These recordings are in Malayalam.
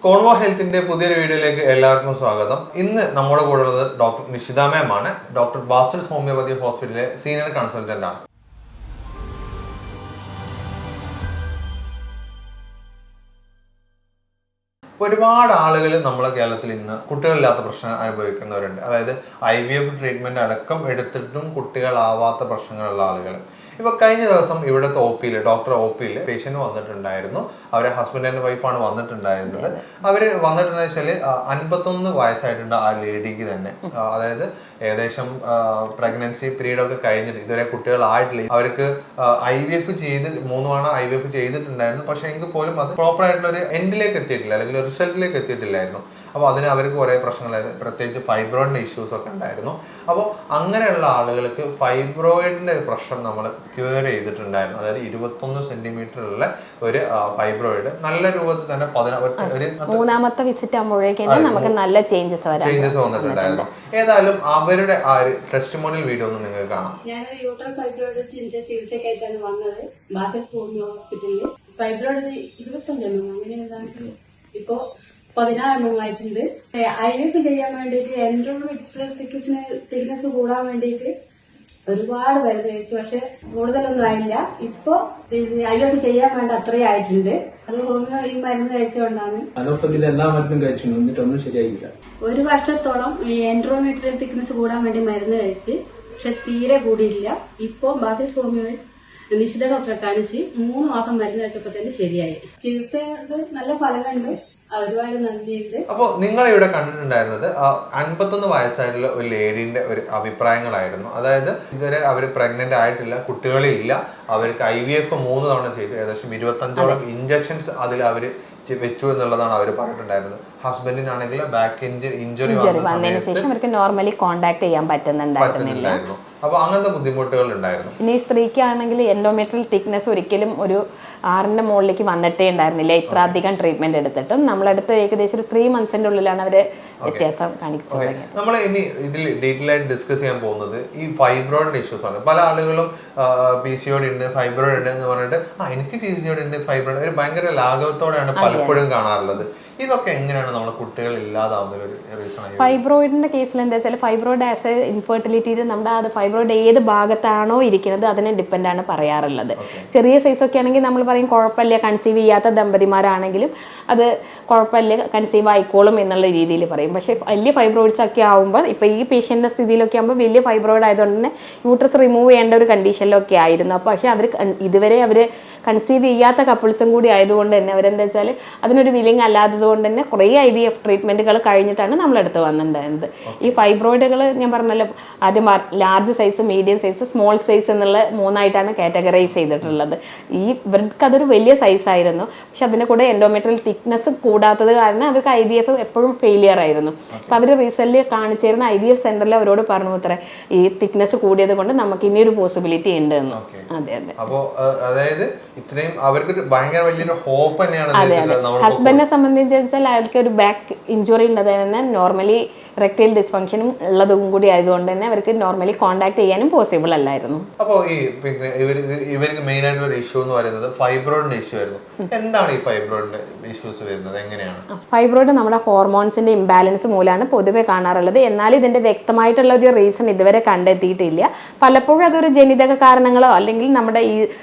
കോൺവോ ഹെൽത്തിന്റെ പുതിയൊരു വീഡിയോയിലേക്ക് എല്ലാവർക്കും സ്വാഗതം. ഇന്ന് നമ്മുടെ കൂടെ ഉള്ളത് ഡോക്ടർ നിഷിത മാം ആണ്. ഡോക്ടർ ബാസിൽസ് ഹോമിയോപതി ഹോസ്പിറ്റലിലെ സീനിയർ കൺസൾട്ടന്റ് ആണ്. ഒരുപാട് ആളുകൾ നമ്മളെ കേരളത്തിൽ ഇന്ന് കുട്ടികളില്ലാത്ത പ്രശ്നം അനുഭവിക്കുന്നവരുണ്ട്. അതായത് IVF ട്രീറ്റ്മെന്റ് അടക്കം എടുത്തിട്ടും കുട്ടികളാവാത്ത പ്രശ്നങ്ങളുള്ള ആളുകൾ. ഇപ്പൊ കഴിഞ്ഞ ദിവസം ഇവിടുത്തെ ഡോക്ടർ OPയിൽ പേഷ്യന്റ് വന്നിട്ടുണ്ടായിരുന്നു. അവരെ ഹസ്ബൻഡ് ആൻഡ് വൈഫാണ് വന്നിട്ടുണ്ടായിരുന്നത്. അവര് വന്നിട്ടുണ്ടെന്ന് വെച്ചാല് 51 വയസ്സായിട്ടുണ്ട് ആ ലേഡിക്ക് തന്നെ. അതായത് ഏകദേശം പ്രഗ്നൻസി പീരീഡ് ഒക്കെ കഴിഞ്ഞിട്ട് ഇതുവരെ കുട്ടികളായിട്ടില്ല. അവർക്ക് IVF ചെയ്ത് 3 തവണ IVF ചെയ്തിട്ടുണ്ടായിരുന്നു. പക്ഷെ എങ്കിൽ പോലും അത് പ്രോപ്പർ ആയിട്ടുള്ള ഒരു എൻഡിലേക്ക് എത്തിയിട്ടില്ല, അല്ലെങ്കിൽ റിസൾട്ടിലേക്ക് എത്തിയിട്ടില്ലായിരുന്നു. അപ്പോൾ അതിന് അവർക്ക് കുറേ പ്രശ്നങ്ങളായിരുന്നു, പ്രത്യേകിച്ച് ഫൈബ്രോയിഡിന്റെ ഇഷ്യൂസ് ഒക്കെ ഉണ്ടായിരുന്നു. അപ്പോൾ അങ്ങനെയുള്ള ആളുകൾക്ക് ഫൈബ്രോയിഡിന്റെ പ്രശ്നം നമ്മൾ ക്യൂർ ചെയ്തിട്ടുണ്ടായിരുന്നു. അതായത് 21 സെന്റിമീറ്ററുള്ള ഒരു ഫൈബ്രോയിഡ് നല്ല രൂപത്തിൽ തന്നെ മൂന്നാമത്തെ വിസിറ്റ് ആകുമ്പോഴേക്കും നമുക്ക് നല്ല ചേഞ്ചസ് വന്നിട്ടുണ്ടായിരുന്നു. ഏതായാലും അവരുടെ ആ ഒരു ടെസ്റ്റിമോണിയൽ വീഡിയോ ഒന്ന് നിങ്ങൾക്ക് കാണാം. ഞാൻ യൂട്രൽ ഫൈബ്രോയിഡിന്റെ ചികിത്സക്കായിട്ടാണ് വന്നത് ബാസിൽസ് ഹോമിയോ ഹോസ്പിറ്റലിൽ. ഫൈബ്രോയിഡ് 25 അങ്ങനെ ഏതാണ്ട് ഇപ്പോ 16 ആയിട്ടുണ്ട്. IVF ചെയ്യാൻ വേണ്ടിയിട്ട് എൻഡോമെട്രിയൽ തിക്നെസ് കൂടാൻ വേണ്ടിയിട്ട് ഒരുപാട് മരുന്ന് കഴിച്ചു. പക്ഷെ കൂടുതലൊന്നും ആയില്ല. ഇപ്പൊ IVF ചെയ്യാൻ വേണ്ട അത്രയും ആയിട്ടുണ്ട്. അത് ഹോമിയോ ഈ മരുന്ന് കഴിച്ചുകൊണ്ടാണ്. എല്ലാ മരുന്നും കഴിച്ചു, എന്നിട്ടൊന്നും ശരിയായില്ല. 1 വർഷത്തോളം ഈ എൻഡോമെട്രിയൽ തിക്നെസ് കൂടാൻ വേണ്ടി മരുന്ന് കഴിച്ച്, പക്ഷെ തീരെ കൂടിയില്ല. ഇപ്പൊ ബാസിൽസ് ഹോമിയോയിൽ നിഷിത ഡോക്ടറെ കാണിച്ച് 3 മാസം മരുന്ന് കഴിച്ചപ്പോ തന്നെ ശരിയായി. ചികിത്സയുടെ നല്ല ഫലങ്ങളുണ്ട്. ഒരുപാട് നന്ദിയുണ്ട്. അപ്പോൾ നിങ്ങൾ ഇവിടെ കണ്ടിട്ടുണ്ടായിരുന്നത് 51 വയസ്സായിട്ടുള്ള ഒരു ലേഡീന്റെ ഒരു അഭിപ്രായങ്ങളായിരുന്നു. അതായത് ഇതുവരെ അവർ പ്രഗ്നന്റ് ആയിട്ടില്ല, കുട്ടികളില്ല, അവർക്ക് IVF 3 തവണ ചെയ്തു, ഏകദേശം 25ഓളം ഇഞ്ചക്ഷൻസ് അതിൽ അവർ വെച്ചു എന്നുള്ളതാണ് അവർ പറഞ്ഞിട്ടുണ്ടായിരുന്നത്. ഹസ്ബൻഡിനാണെങ്കിൽ ബാക്ക് ഇഞ്ചുറി വന്നതിന് ശേഷം അവർക്ക് നോർമലി കോണ്ടാക്ട് ചെയ്യാൻ പറ്റുന്നുണ്ടായിരുന്നില്ല. അപ്പൊ അങ്ങനത്തെ ബുദ്ധിമുട്ടുകൾ ഉണ്ടായിരുന്നു. ഇനി സ്ത്രീക്കാണെങ്കിൽ എൻഡോമെട്രിയൽ തിക്നെസ് ഒരിക്കലും ഒരു 6ന്റെ മുകളിലേക്ക് വന്നിട്ടേ ഉണ്ടായിരുന്നില്ല. ഇത്ര അധികം ട്രീറ്റ്മെന്റ് എടുത്തിട്ടും നമ്മളടുത്ത് ഏകദേശം ഒരു 3 മന്ത്സിന്റെ ഉള്ളിലാണ് അവര് വ്യത്യാസം കാണിച്ചു തുടങ്ങിയത്. നമ്മൾ ഇനി ഇതിൽ ഡീറ്റെയിൽ ആയിട്ട് ഡിസ്കസ് ചെയ്യാൻ പോകുന്നത് ഈ ഫൈബ്രോയിഡിന്റെ ഇഷ്യൂസ് ആണ്. പല ആളുകളും PCOD ഉണ്ട്, ഫൈബ്രോയിഡ് ഉണ്ട് എന്ന് പറഞ്ഞിട്ട് എനിക്ക് PCOD ഉണ്ട്, ഫൈബ്രോയിഡ് ഒരു ഭയങ്കര ലാഘവത്തോടെയാണ് പലപ്പോഴും കാണാറുള്ളത്. ഇതൊക്കെ എങ്ങനെയാണ് നമ്മളെ കുട്ടികൾ ഇല്ലാതാവുന്ന ഒരു റീസൺ? ഫൈബ്രോയിഡിന്റെ കേസിൽ എന്താ വെച്ചാൽ ഫൈബ്രോയിഡ് ആസ് എ ഇൻഫെർട്ടിലിറ്റിയിൽ നമ്മുടെ അത് ഫൈബ്രോയിഡ് ഏത് ഭാഗത്താണോ ഇരിക്കുന്നത് അതിനെ ഡിപ്പെൻഡ് ആണ് പറയാറുള്ളത്. ചെറിയ സൈസ് ഒക്കെ ആണെങ്കിൽ നമ്മൾ പറയും കുഴപ്പമില്ല, കൺസീവ് ചെയ്യാത്ത ദമ്പതിമാരാണെങ്കിലും അത് കുഴപ്പമില്ല, കൺസീവ് ആയിക്കോളും എന്നുള്ള രീതിയിൽ പറയും. പക്ഷേ വലിയ ഫൈബ്രോയിഡ്സ് ഒക്കെ ആകുമ്പോൾ ഇപ്പോൾ ഈ പേഷ്യൻ്റെ സ്ഥിതിയിലൊക്കെ ആകുമ്പോൾ വലിയ ഫൈബ്രോയിഡ് ആയതുകൊണ്ട് തന്നെ യൂട്രസ് റിമൂവ് ചെയ്യേണ്ട ഒരു കണ്ടീഷനിലൊക്കെ ആയിരുന്നു. അപ്പോൾ പക്ഷേ ഇതുവരെ അവർ കൺസീവ് ചെയ്യാത്ത കപ്പിൾസും കൂടി ആയതുകൊണ്ട് തന്നെ അവരെന്താ വെച്ചാൽ അതിനൊരു വില്ലിങ് അല്ലാത്തത് കൊണ്ട് തന്നെ കുറേ IVF ട്രീറ്റ്മെൻറ്റുകൾ കഴിഞ്ഞിട്ടാണ് നമ്മളെടുത്ത് വന്നിട്ടുണ്ടായിരുന്നത്. ഈ ഫൈബ്രോയിഡുകൾ ഞാൻ പറഞ്ഞല്ലോ ആദ്യം large size, medium size, small size എന്നുള്ള 3ആയിട്ടാണ് കാറ്റഗറൈസ് ചെയ്തിട്ടുള്ളത്. ഇവർക്ക് അതൊരു വലിയ സൈസായിരുന്നു. പക്ഷെ അതിൻ്റെ കൂടെ എൻഡോമെട്രിയൽ തിക്നെസ് കൂടാത്തത് കാരണം അവർക്ക് IVF എപ്പോഴും ഫെയിലിയർ ആയിരുന്നു. അപ്പോൾ അവർ റീസെൻ്റ്ലി കാണിച്ചിരുന്ന IVF സെൻ്ററിൽ അവരോട് പറഞ്ഞു അത്ര ഈ തിക്നെസ് കൂടിയത് കൊണ്ട് നമുക്ക് ഇനിയൊരു പോസിബിലിറ്റി ഉണ്ട് എന്ന്. അതെ അതെ. അപ്പോൾ അതായത് ഇത്രയും അവർക്ക് ഭയങ്കര വലിയൊരു ഹോപ്പ് തന്നെയാണ്. ഹസ്ബൻഡിനെ സംബന്ധിച്ച് വെച്ചാൽ അയാൾക്ക് ഒരു ബാക്ക് ഇഞ്ചുറി ഉള്ളത് തന്നെ നോർമലി റെക്ടൈൽ ഡിസ്ഫങ്ഷനും ഉള്ളതും കൂടി ആയതുകൊണ്ട് തന്നെ അവർക്ക് നോർമലി കോണ്ടാക്ട് ചെയ്യാനും പോസിബിൾ അല്ലായിരുന്നു. അപ്പോൾ ഈ പിന്നെ ഇവർക്ക് മെയിൻ ആയിട്ടുള്ള ഒരു ഇഷ്യൂ എന്ന് പറയുന്നത് ഫൈബ്രോയിഡിന്റെ ഇഷ്യൂ ആയിരുന്നു. എന്താണ് ഈ ഫൈബ്രോയിഡിന്റെ ഇഷ്യൂസ് വരുന്നത്, എങ്ങനെയാണ്? ഫൈബ്രോയിഡ് നമ്മുടെ ഹോർമോൺസിന്റെ ഇംബാലൻസ് മൂലമാണ് പൊതുവെ കാണാറുള്ളത്. എന്നാൽ ഇതിന്റെ വ്യക്തമായിട്ടുള്ള ഒരു റീസൺ ഇതുവരെ കണ്ടെത്തിയിട്ടില്ല. പലപ്പോഴും അതൊരു ജനിതക കാരണങ്ങളോ അല്ലെങ്കിൽ നമ്മുടെ ഈ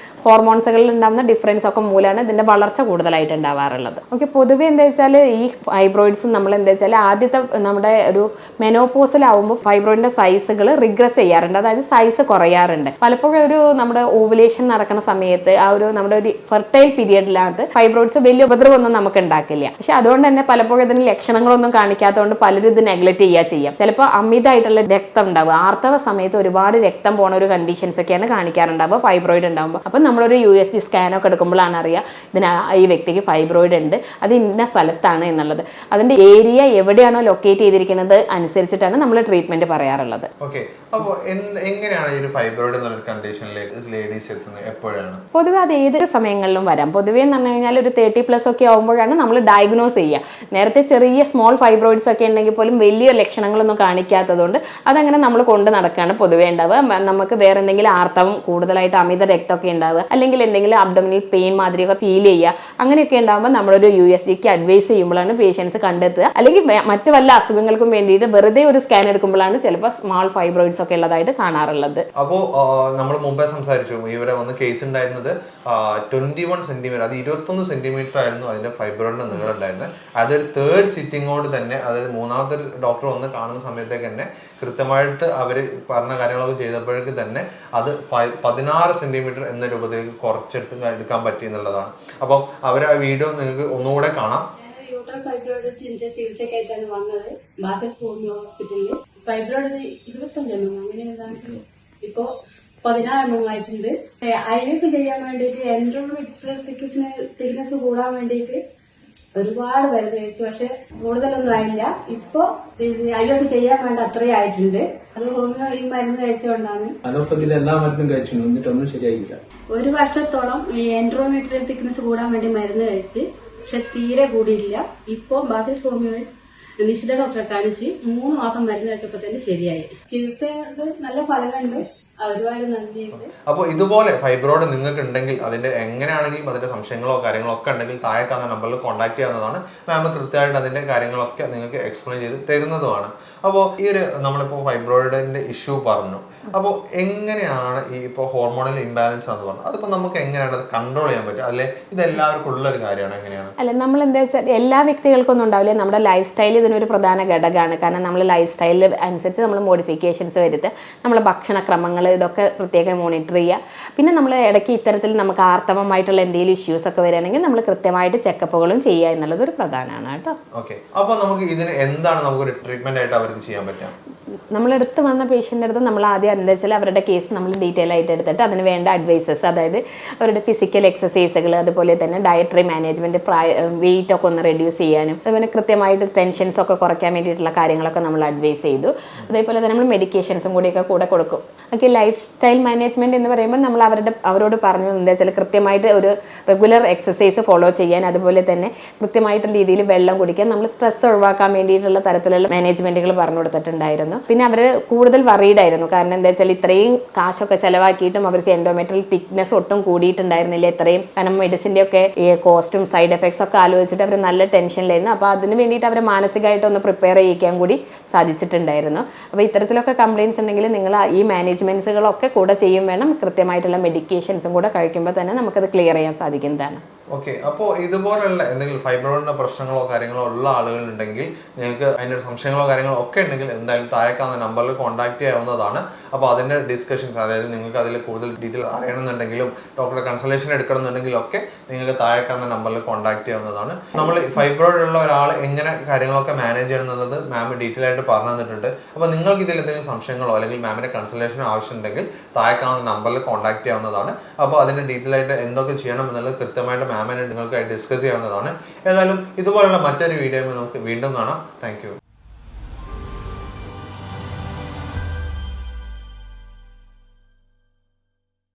ഹോർമോൺസുകളിൽ ഉണ്ടാകുന്ന ഡിഫറൻസ് ഒക്കെ മൂലമാണ് ഇതിന്റെ വളർച്ച കൂടുതലായിട്ട് ഉണ്ടാവാറുള്ളത്. ഓക്കെ, പൊതുവെ എന്താ വെച്ചാൽ ഈ ഫൈബ്രോയിഡ്സ് നമ്മൾ എന്താ വെച്ചാൽ ആദ്യത്തെ നമ്മുടെ ഒരു മെനോപോസിലാവുമ്പോൾ ഫൈബ്രോയിഡിന്റെ സൈസുകൾ റിഗ്രസ് ചെയ്യാറുണ്ട്, അതായത് സൈസ് കുറയാറുണ്ട്. പലപ്പോഴും ഒരു നമ്മുടെ ഓവുലേഷൻ നടക്കുന്ന സമയത്ത് ആ ഒരു നമ്മുടെ ഒരു ഫെർട്ടൈൽ പീരിയഡിനകത്ത് ഫൈബ്രോയിഡ്സ് വലിയ ഉപദ്രവമൊന്നും നമുക്ക് ഉണ്ടാക്കില്ല. പക്ഷെ അതുകൊണ്ട് തന്നെ പലപ്പോഴും ഇതിന് ലക്ഷണങ്ങളൊന്നും കാണിക്കാത്തതുകൊണ്ട് പലരും ഇത് നെഗ്ലക്ട് ചെയ്യാം. ചിലപ്പോൾ അമിതമായിട്ടുള്ള രക്തം ഉണ്ടാവുക, ആർത്തവ സമയത്ത് ഒരുപാട് രക്തം പോണ ഒരു കണ്ടീഷൻസ് ഒക്കെയാണ് കാണിക്കാറുണ്ടാവുക ഫൈബ്രോയിഡ് ഉണ്ടാകുമ്പോൾ. അപ്പം നമ്മളൊരു USG സ്കാനൊക്കെ എടുക്കുമ്പോഴാണ് അറിയുക ഈ വ്യക്തിക്ക് ഫൈബ്രോയിഡ് ഉണ്ട്, അത് ഇന്ന സ്ഥലത്താണ് എന്നുള്ളത്. അതിന്റെ ഏരിയ എവിടെയാണോ ലൊക്കേറ്റ് ചെയ്തിരിക്കുന്നത് അനുസരിച്ചിട്ടാണ് നമ്മൾ ട്രീറ്റ്മെന്റ് പറയാറുള്ളത്. പൊതുവെ അത് ഏത് സമയങ്ങളിലും വരാം. പൊതുവെ എന്ന് പറഞ്ഞു കഴിഞ്ഞാൽ ഒരു 30+ ഒക്കെ ആകുമ്പോഴാണ് നമ്മൾ ഡയഗ്നോസ് ചെയ്യുക. നേരത്തെ ചെറിയ സ്മോൾ ഫൈബ്രോയിഡ്സ് ഒക്കെ ഉണ്ടെങ്കിൽ പോലും വലിയ ലക്ഷണങ്ങളൊന്നും കാണിക്കാത്തതുകൊണ്ട് അതങ്ങനെ നമ്മൾ കൊണ്ട് നടക്കുകയാണ് പൊതുവേ ഉണ്ടാവുക. നമുക്ക് വേറെ എന്തെങ്കിലും ആർത്തവം കൂടുതലായിട്ട് അമിത രക്തമൊക്കെ ഉണ്ടാവുക, അല്ലെങ്കിൽ എന്തെങ്കിലും അബ്ഡോമിനൽ പെയിൻ മാതിരിയൊക്കെ ഫീൽ ചെയ്യുക, അങ്ങനെയൊക്കെ ഉണ്ടാകുമ്പോൾ നമ്മളൊരു USGക്ക് അഡ്വൈസ് അനലൈസ് ചെയ്യുമ്പോഴാണ് പേഷ്യൻസ് കണ്ടെത്തുക. അല്ലെങ്കിൽ മറ്റു വല്ല അസുഖങ്ങൾക്കും വേണ്ടിയിട്ട് വെറുതെ ഒരു സ്കാൻ എടുക്കുമ്പോഴാണ് ചിലപ്പോൾ സ്മാൾ ഫൈബ്രോയിഡ്സ് ഒക്കെ ഉള്ളതായിട്ട് കാണാറുള്ളത്. അപ്പോൾ നമ്മൾ മുമ്പേ സംസാരിച്ചു ഇവിടെ വന്ന് കേസ് ഉണ്ടായിരുന്നത് 21 സെന്റിമീറ്റർ, അത് 21 സെന്റിമീറ്റർ ആയിരുന്നു അതിന്റെ ഫൈബ്രോയിഡിന്റെ നീളം ഉണ്ടായിരുന്നത്. അതൊരു തേർഡ് സിറ്റിങ്ങോട് തന്നെ, അതായത് മൂന്നാമത്തെ ഡോക്ടർ വന്ന് കാണുന്ന സമയത്തേക്ക് തന്നെ കൃത്യമായിട്ട് അവർ പറഞ്ഞ കാര്യങ്ങളൊക്കെ ചെയ്തപ്പോഴേക്ക് തന്നെ അത് 16 സെന്റിമീറ്റർ എന്ന രൂപത്തിലേക്ക് കുറച്ചെടുത്ത് എടുക്കാൻ പറ്റി എന്നുള്ളതാണ്. അപ്പം അവർ ആ വീഡിയോ നിങ്ങൾക്ക് ഒന്നുകൂടെ കാണാം. യൂട്രൽ ഫൈബ്രോയിഡിന്റെ ചികിത്സക്കായിട്ടാണ് വന്നത് ബാസൽ ഹോമിയോ ഹോസ്പിറ്റലിൽ. ഫൈബ്രോയിഡ് 25 അങ്ങനെ ഏതാണ്ട് ഇപ്പോ 16 ആയിട്ടുണ്ട്. IVF ചെയ്യാൻ വേണ്ടിയിട്ട് എൻഡോമെട്രിയൽ തിക്നെസ് കൂടാൻ വേണ്ടിയിട്ട് ഒരുപാട് മരുന്ന് കഴിച്ചു. പക്ഷെ കൂടുതലൊന്നും ആയില്ല. ഇപ്പൊ IVF ചെയ്യാൻ വേണ്ട അത്രയും ആയിട്ടുണ്ട്. അത് ഹോമിയോ ഈ മരുന്ന് കഴിച്ചുകൊണ്ടാണ്. അലോപ്പതിയിലെ എല്ലാ മരുന്നും കഴിച്ചു എന്നിട്ടൊന്നും ശരിയായില്ല. 1 വർഷത്തോളം ഈ എൻഡോമെട്രിയൽ തിക്നെസ് കൂടാൻ വേണ്ടി മരുന്ന് കഴിച്ച്, പക്ഷെ തീരെ കൂടിയില്ല. ഇപ്പൊ ബാസിൽ ഹോമിയോയിൽ നിശ്ചിത ഡോക്ടറെ കാണിച്ച് 3 മാസം മരുന്ന് കഴിച്ചപ്പോ തന്നെ ശരിയായി. ചികിത്സയുടെ നല്ല ഫലങ്ങളുണ്ട്. ഒരുപാട് നന്ദിയുണ്ട്. അപ്പോൾ ഇതുപോലെ ഫൈബ്രോയിഡ് നിങ്ങൾക്ക് ഉണ്ടെങ്കിൽ അതിന്റെ എങ്ങനെയാണെങ്കിലും അതിന്റെ സംശയങ്ങളോ കാര്യങ്ങളോ ഒക്കെ ഉണ്ടെങ്കിൽ താഴെ കാണുന്ന നമ്പറിൽ കോൺടാക്ട് ചെയ്യാവുന്നതാണ്. മാം കൃത്യമായിട്ട് അതിന്റെ കാര്യങ്ങളൊക്കെ നിങ്ങൾക്ക് എക്സ്പ്ലെയിൻ ചെയ്ത് തരുന്നതുമാണ്. അപ്പോൾ ഈ ഒരു നമ്മളിപ്പോൾ ഫൈബ്രോയിഡിന്റെ ഇഷ്യൂ പറഞ്ഞു. അപ്പോൾ എങ്ങനെയാണ് ഈ ഇപ്പോൾ ഹോർമോണൽ ഇംബാലൻസ് എന്ന് പറഞ്ഞത്, അതിപ്പോൾ നമുക്ക് എങ്ങനെയാണ് അത് കൺട്രോൾ ചെയ്യാൻ പറ്റുക? അല്ലെ ഇത് എല്ലാവർക്കും ഉള്ളൊരു കാര്യമാണ്? എങ്ങനെയാണ്? അല്ല, നമ്മൾ എന്താ വെച്ചാൽ എല്ലാ വ്യക്തികൾക്കൊന്നും ഉണ്ടാവില്ല. നമ്മുടെ ലൈഫ് സ്റ്റൈൽ ഇതിനൊരു പ്രധാന ഘടകമാണ്. കാരണം നമ്മൾ ലൈഫ് സ്റ്റൈലിൽ അനുസരിച്ച് നമ്മൾ മോഡിഫിക്കേഷൻസ് വരുത്തുക, നമ്മളെ ഭക്ഷണക്രമങ്ങൾ ഇതൊക്കെ പ്രത്യേകം മോണിറ്റർ ചെയ്യുക. പിന്നെ നമ്മൾ ഇടയ്ക്ക് ഇത്തരത്തിൽ നമുക്ക് ആർത്തവമായിട്ടുള്ള എന്തെങ്കിലും ഇഷ്യൂസ് ഒക്കെ വരികയാണെങ്കിൽ നമ്മൾ കൃത്യമായിട്ട് ചെക്കപ്പുകളും ചെയ്യുക എന്നുള്ളത് ഒരു പ്രധാനമാണ് കേട്ടോ. ഓക്കെ, അപ്പോൾ നമുക്ക് ഇതിന് എന്താണ് നമുക്കൊരു ട്രീറ്റ്മെന്റ് ആയിട്ട് അവർക്ക് ചെയ്യാൻ പറ്റുക? നമ്മളെടുത്ത് വന്ന പേഷ്യൻ്റെ അടുത്ത് നമ്മൾ ആദ്യം എന്താ വെച്ചാൽ അവരുടെ കേസ് നമ്മൾ ഡീറ്റെയിൽ ആയിട്ട് എടുത്തിട്ട് അതിന് വേണ്ട അഡ്വൈസസ്, അതായത് അവരുടെ ഫിസിക്കൽ എക്സസൈസുകൾ, അതുപോലെ തന്നെ ഡയറ്ററി മാനേജ്മെൻറ്റ്, വെയിറ്റ് ഒക്കെ ഒന്ന് റെഡ്യൂസ് ചെയ്യാനും അതുപോലെ കൃത്യമായിട്ട് ടെൻഷൻസ് ഒക്കെ കുറയ്ക്കാൻ വേണ്ടിയിട്ടുള്ള കാര്യങ്ങളൊക്കെ നമ്മൾ അഡ്വൈസ് ചെയ്തു. അതേപോലെ തന്നെ നമ്മൾ മെഡിക്കേഷൻസും കൂടിയൊക്കെ കൂടെ കൊടുക്കും. ഓക്കെ, ലൈഫ് സ്റ്റൈൽ മാനേജ്മെൻറ്റ് എന്ന് പറയുമ്പോൾ നമ്മൾ അവരോട് പറഞ്ഞു എന്താ വെച്ചാൽ കൃത്യമായിട്ട് ഒരു റെഗുലർ എക്സസൈസ് ഫോളോ ചെയ്യാൻ, അതുപോലെ തന്നെ കൃത്യമായിട്ടുള്ള രീതിയിൽ വെള്ളം കുടിക്കാൻ, നമ്മൾ സ്ട്രെസ് ഒഴിവാക്കാൻ വേണ്ടിയിട്ടുള്ള തരത്തിലുള്ള മാനേജ്മെൻറ്റുകൾ പറഞ്ഞു കൊടുത്തിട്ടുണ്ടായിരുന്നു. പിന്നെ അവർ കൂടുതൽ വറീഡ് ആയിരുന്നു. കാരണം എന്താ വെച്ചാൽ ഇത്രയും കാശൊക്കെ ചിലവാക്കിയിട്ടും അവർക്ക് എൻഡോമെട്രിയൽ തിക്നെസ് ഒട്ടും കൂടിയിട്ടുണ്ടായിരുന്നില്ല ഇത്രയും. കാരണം മെഡിസിൻ്റെ ഒക്കെ ഈ കോസ്റ്റും സൈഡ് എഫക്ട്സ് ഒക്കെ ആലോചിച്ചിട്ട് അവർ നല്ല ടെൻഷനിലായിരുന്നു. അപ്പോൾ അതിന് വേണ്ടിയിട്ട് അവരെ മാനസികമായിട്ടൊന്ന് പ്രിപ്പയർ ചെയ്യിക്കാൻ കൂടി സാധിച്ചിട്ടുണ്ടായിരുന്നു. അപ്പോൾ ഇത്തരത്തിലൊക്കെ കംപ്ലയിൻസ് ഉണ്ടെങ്കിൽ നിങ്ങൾ ഈ മാനേജ്മെൻറ്റ്സുകളൊക്കെ കൂടെ ചെയ്യും വേണം. കൃത്യമായിട്ടുള്ള മെഡിക്കേഷൻസും കൂടെ കഴിക്കുമ്പോൾ തന്നെ നമുക്കത് ക്ലിയർ ചെയ്യാൻ സാധിക്കുന്നതാണ്. ഓക്കെ, അപ്പോൾ ഇതുപോലുള്ള എന്തെങ്കിലും ഫൈബ്രോയിഡിന്റെ പ്രശ്നങ്ങളോ കാര്യങ്ങളോ ഉള്ള ആളുകളുണ്ടെങ്കിൽ, നിങ്ങൾക്ക് അതിൻ്റെ സംശയങ്ങളോ കാര്യങ്ങളോ ഒക്കെ ഉണ്ടെങ്കിൽ എന്തായാലും താഴേക്കാവുന്ന നമ്പറിൽ കോൺടാക്ട് ചെയ്യാവുന്നതാണ്. അപ്പോൾ അതിൻ്റെ ഡിസ്കഷൻസ്, അതായത് നിങ്ങൾക്ക് അതിൽ കൂടുതൽ ഡീറ്റെയിൽ അറിയണമെന്നുണ്ടെങ്കിലും ഡോക്ടറെ കൺസൾട്ടേഷൻ എടുക്കണമെന്നുണ്ടെങ്കിലും ഒക്കെ നിങ്ങൾക്ക് താഴേക്കാവുന്ന നമ്പറിൽ കോൺടാക്ട് ചെയ്യാവുന്നതാണ്. നമ്മൾ ഫൈബ്രോയിഡ് ഉള്ള ഒരാൾ എങ്ങനെ കാര്യങ്ങളൊക്കെ മാനേജ് ചെയ്യണമെന്നത് മാം ഡീറ്റെയിൽ ആയിട്ട് പറഞ്ഞു തന്നിട്ടുണ്ട്. അപ്പോൾ നിങ്ങൾക്ക് ഇതിൽ എന്തെങ്കിലും സംശയങ്ങളോ അല്ലെങ്കിൽ മാമിൻ്റെ കൺസൾട്ടേഷനോ ആവശ്യമുണ്ടെങ്കിൽ താഴേക്കാവുന്ന നമ്പറിൽ കോൺടാക്ട് ചെയ്യാവുന്നതാണ്. അപ്പോൾ അതിൻ്റെ ഡീറ്റെയിൽ ആയിട്ട് എന്തൊക്കെ ചെയ്യണം എന്നുള്ളത് കൃത്യമായിട്ട് മാമിനെ നിങ്ങൾക്കായി ഡിസ്കസ് ചെയ്യാവുന്നതാണ്. ഏതായാലും ഇതുപോലുള്ള മറ്റൊരു വീഡിയോയിൽ നമുക്ക് വീണ്ടും കാണാം. Thank you.